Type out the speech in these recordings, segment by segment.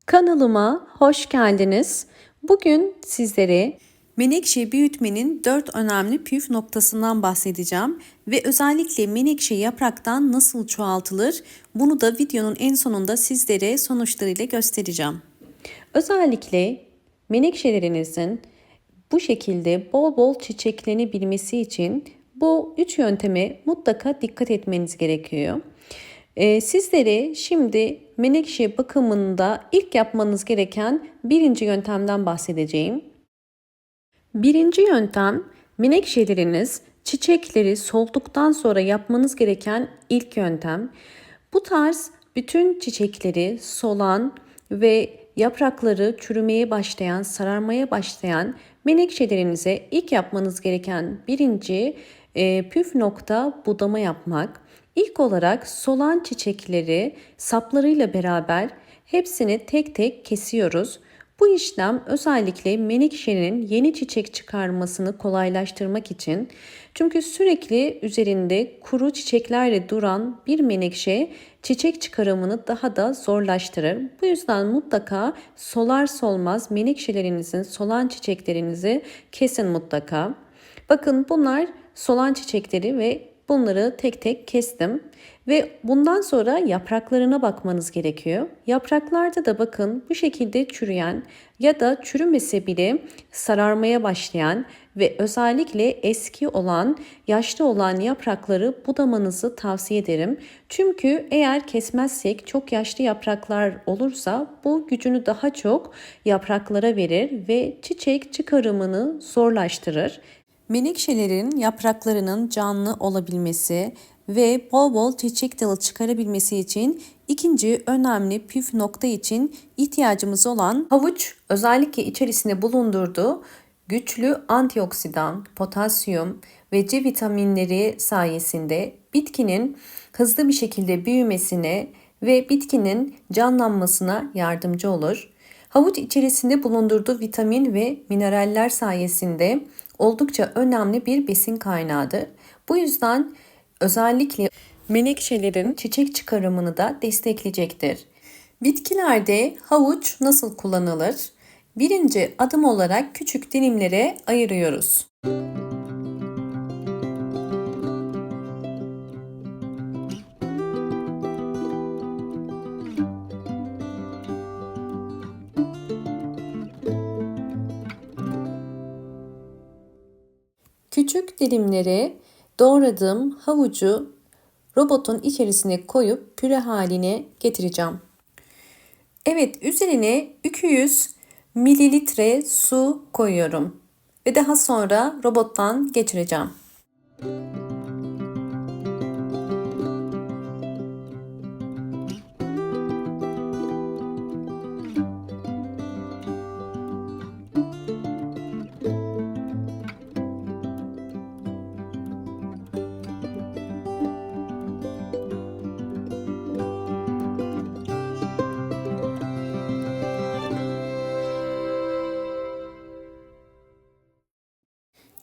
Kanalıma hoş geldiniz. Bugün sizlere menekşe büyütmenin 4 önemli püf noktasından bahsedeceğim ve özellikle menekşe yapraktan nasıl çoğaltılır bunu da videonun en sonunda sizlere sonuçlarıyla göstereceğim. Özellikle menekşelerinizin bu şekilde bol bol çiçeklenebilmesi için bu 3 yönteme mutlaka dikkat etmeniz gerekiyor. Sizlere şimdi menekşe bakımında ilk yapmanız gereken birinci yöntemden bahsedeceğim. Birinci yöntem, menekşeleriniz çiçekleri solduktan sonra yapmanız gereken ilk yöntem. Bu tarz bütün çiçekleri solan ve yaprakları çürümeye başlayan, sararmaya başlayan menekşelerinize ilk yapmanız gereken birinci püf nokta budama yapmak. İlk olarak solan çiçekleri saplarıyla beraber hepsini tek tek kesiyoruz. Bu işlem özellikle menekşenin yeni çiçek çıkarmasını kolaylaştırmak için, çünkü sürekli üzerinde kuru çiçeklerle duran bir menekşe çiçek çıkarımını daha da zorlaştırır. Bu yüzden mutlaka solar solmaz menekşelerinizin solan çiçeklerinizi kesin mutlaka. Bakın bunlar solan çiçekleri ve bunları tek tek kestim. Ve bundan sonra yapraklarına bakmanız gerekiyor. Yapraklarda da bakın bu şekilde çürüyen ya da çürümese bile sararmaya başlayan ve özellikle eski olan, yaşlı olan yaprakları budamanızı tavsiye ederim. Çünkü eğer kesmezsek çok yaşlı yapraklar olursa bu gücünü daha çok yapraklara verir ve çiçek çıkarımını zorlaştırır. Menekşelerin yapraklarının canlı olabilmesi ve bol bol çiçek dalı çıkarabilmesi için ikinci önemli püf nokta için ihtiyacımız olan havuç, özellikle içerisinde bulundurduğu güçlü antioksidan, potasyum ve C vitaminleri sayesinde bitkinin hızlı bir şekilde büyümesine ve bitkinin canlanmasına yardımcı olur. Havuç içerisinde bulundurduğu vitamin ve mineraller sayesinde oldukça önemli bir besin kaynağıdır. Bu yüzden özellikle menekşelerin çiçek çıkarımını da destekleyecektir. Bitkilerde havuç nasıl kullanılır? Birinci adım olarak küçük dilimlere ayırıyoruz. Küçük dilimlere doğradığım havucu robotun içerisine koyup püre haline getireceğim. Evet, üzerine 200 mililitre su koyuyorum ve daha sonra robottan geçireceğim.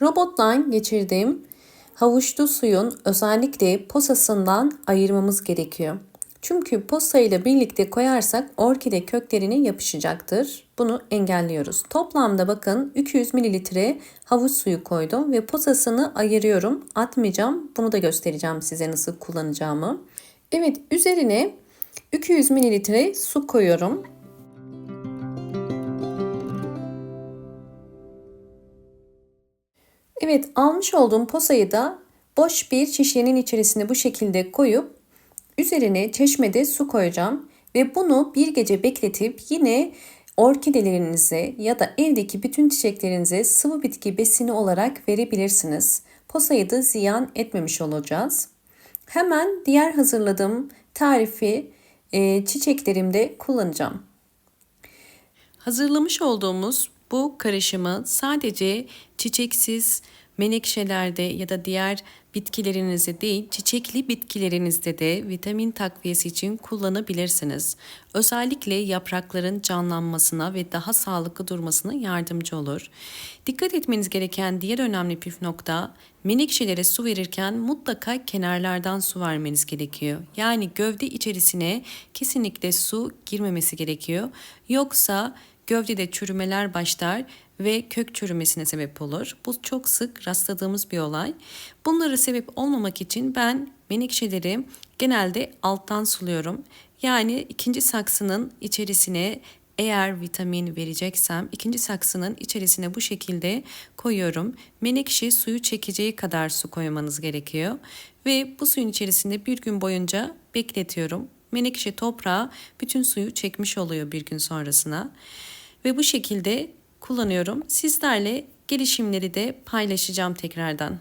Robottan geçirdiğim havuçlu suyun özellikle posasından ayırmamız gerekiyor. Çünkü posayla birlikte koyarsak orkide köklerine yapışacaktır. Bunu engelliyoruz. Toplamda bakın 200 mililitre havuç suyu koydum ve posasını ayırıyorum. Atmayacağım. Bunu da göstereceğim size nasıl kullanacağımı. Evet, üzerine 200 mililitre su koyuyorum. Evet, almış olduğum posayı da boş bir şişenin içerisine bu şekilde koyup üzerine çeşmede su koyacağım ve bunu bir gece bekletip yine orkidelerinize ya da evdeki bütün çiçeklerinize sıvı bitki besini olarak verebilirsiniz. Posayı da ziyan etmemiş olacağız. Hemen diğer hazırladığım tarifi çiçeklerimde kullanacağım. Hazırlamış olduğumuz bu karışımı sadece çiçeksiz menekşelerde ya da diğer bitkilerinizde değil, çiçekli bitkilerinizde de vitamin takviyesi için kullanabilirsiniz. Özellikle yaprakların canlanmasına ve daha sağlıklı durmasına yardımcı olur. Dikkat etmeniz gereken diğer önemli püf nokta, menekşelere su verirken mutlaka kenarlardan su vermeniz gerekiyor. Yani gövde içerisine kesinlikle su girmemesi gerekiyor. Yoksa gövdede çürümeler başlar ve kök çürümesine sebep olur. Bu çok sık rastladığımız bir olay. Bunlara sebep olmamak için ben menekşeleri genelde alttan suluyorum. Yani ikinci saksının içerisine eğer vitamin vereceksem ikinci saksının içerisine bu şekilde koyuyorum. Menekşe suyu çekeceği kadar su koymanız gerekiyor. Ve bu suyun içerisinde bir gün boyunca bekletiyorum. Menekşe toprağa bütün suyu çekmiş oluyor bir gün sonrasına. Ve bu şekilde kullanıyorum. Sizlerle gelişimleri de paylaşacağım tekrardan.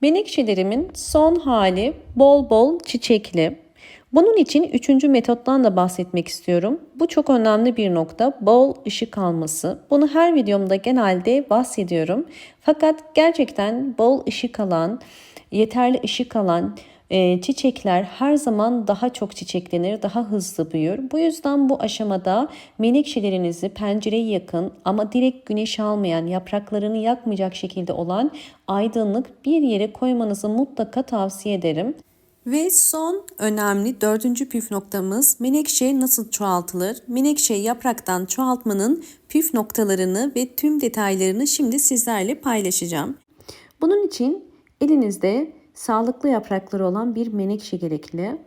Menekşelerimin son hali bol bol çiçekli. Bunun için üçüncü metottan da bahsetmek istiyorum. Bu çok önemli bir nokta, bol ışık alması. Bunu her videomda genelde bahsediyorum. Fakat gerçekten bol ışık alan, yeterli ışık alan çiçekler her zaman daha çok çiçeklenir, daha hızlı büyür. Bu yüzden bu aşamada menekşelerinizi pencereye yakın ama direkt güneş almayan, yapraklarını yakmayacak şekilde olan aydınlık bir yere koymanızı mutlaka tavsiye ederim. Ve son önemli dördüncü püf noktamız menekşe nasıl çoğaltılır? Menekşe yapraktan çoğaltmanın püf noktalarını ve tüm detaylarını şimdi sizlerle paylaşacağım. Bunun için elinizde sağlıklı yaprakları olan bir menekşe gerekli.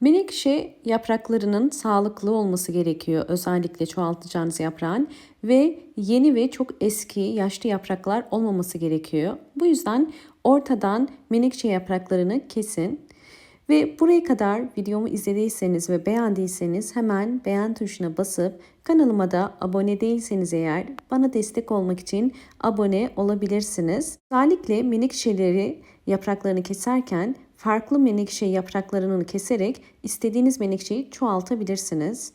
Menekşe yapraklarının sağlıklı olması gerekiyor. Özellikle çoğaltacağınız yaprağın ve yeni ve çok eski yaşlı yapraklar olmaması gerekiyor. Bu yüzden ortadan menekşe yapraklarını kesin. Ve buraya kadar videomu izlediyseniz ve beğendiyseniz hemen beğen tuşuna basıp kanalıma da abone değilseniz eğer bana destek olmak için abone olabilirsiniz. Özellikle menekşeleri yapraklarını keserken farklı menekşe yapraklarını keserek istediğiniz menekşeyi çoğaltabilirsiniz.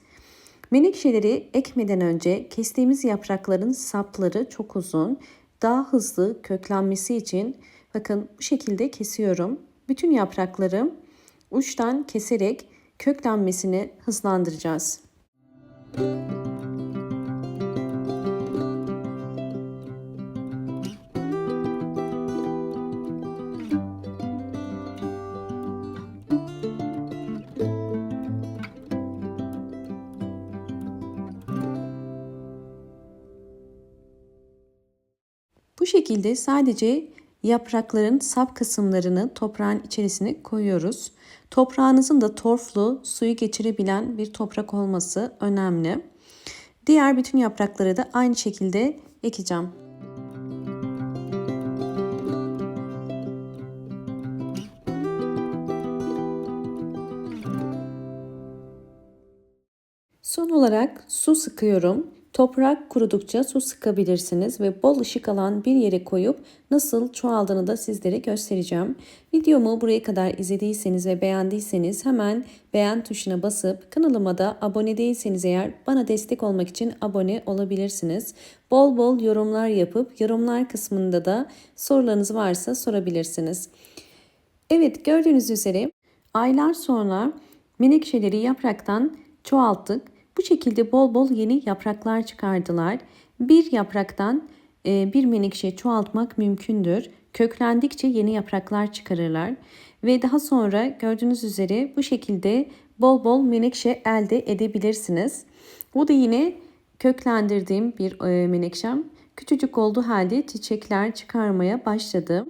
Menekşeleri ekmeden önce kestiğimiz yaprakların sapları çok uzun. Daha hızlı köklenmesi için bakın bu şekilde kesiyorum. Bütün yaprakları uçtan keserek köklenmesini hızlandıracağız. Bu şekilde sadece yaprakların sap kısımlarını toprağın içerisine koyuyoruz. Toprağınızın da torflu, suyu geçirebilen bir toprak olması önemli. Diğer bütün yaprakları da aynı şekilde ekeceğim. Son olarak su sıkıyorum. Toprak kurudukça su sıkabilirsiniz ve bol ışık alan bir yere koyup nasıl çoğaldığını da sizlere göstereceğim. Videomu buraya kadar izlediyseniz ve beğendiyseniz hemen beğen tuşuna basıp kanalıma da abone değilseniz eğer bana destek olmak için abone olabilirsiniz. Bol bol yorumlar yapıp yorumlar kısmında da sorularınız varsa sorabilirsiniz. Evet, gördüğünüz üzere aylar sonra menekşeleri yapraktan çoğalttık. Bu şekilde bol bol yeni yapraklar çıkardılar. Bir yapraktan bir menekşe çoğaltmak mümkündür. Köklendikçe yeni yapraklar çıkarırlar. Ve daha sonra gördüğünüz üzere bu şekilde bol bol menekşe elde edebilirsiniz. Bu da yine köklendirdiğim bir menekşem. Küçücük olduğu halde çiçekler çıkarmaya başladı.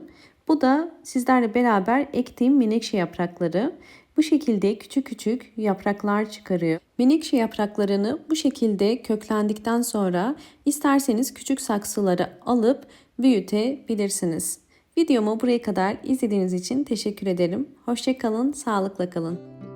Bu da sizlerle beraber ektiğim menekşe yaprakları. Bu şekilde küçük küçük yapraklar çıkarıyor. Menekşe yapraklarını bu şekilde köklendikten sonra isterseniz küçük saksılara alıp büyütebilirsiniz. Videomu buraya kadar izlediğiniz için teşekkür ederim. Hoşça kalın, sağlıkla kalın.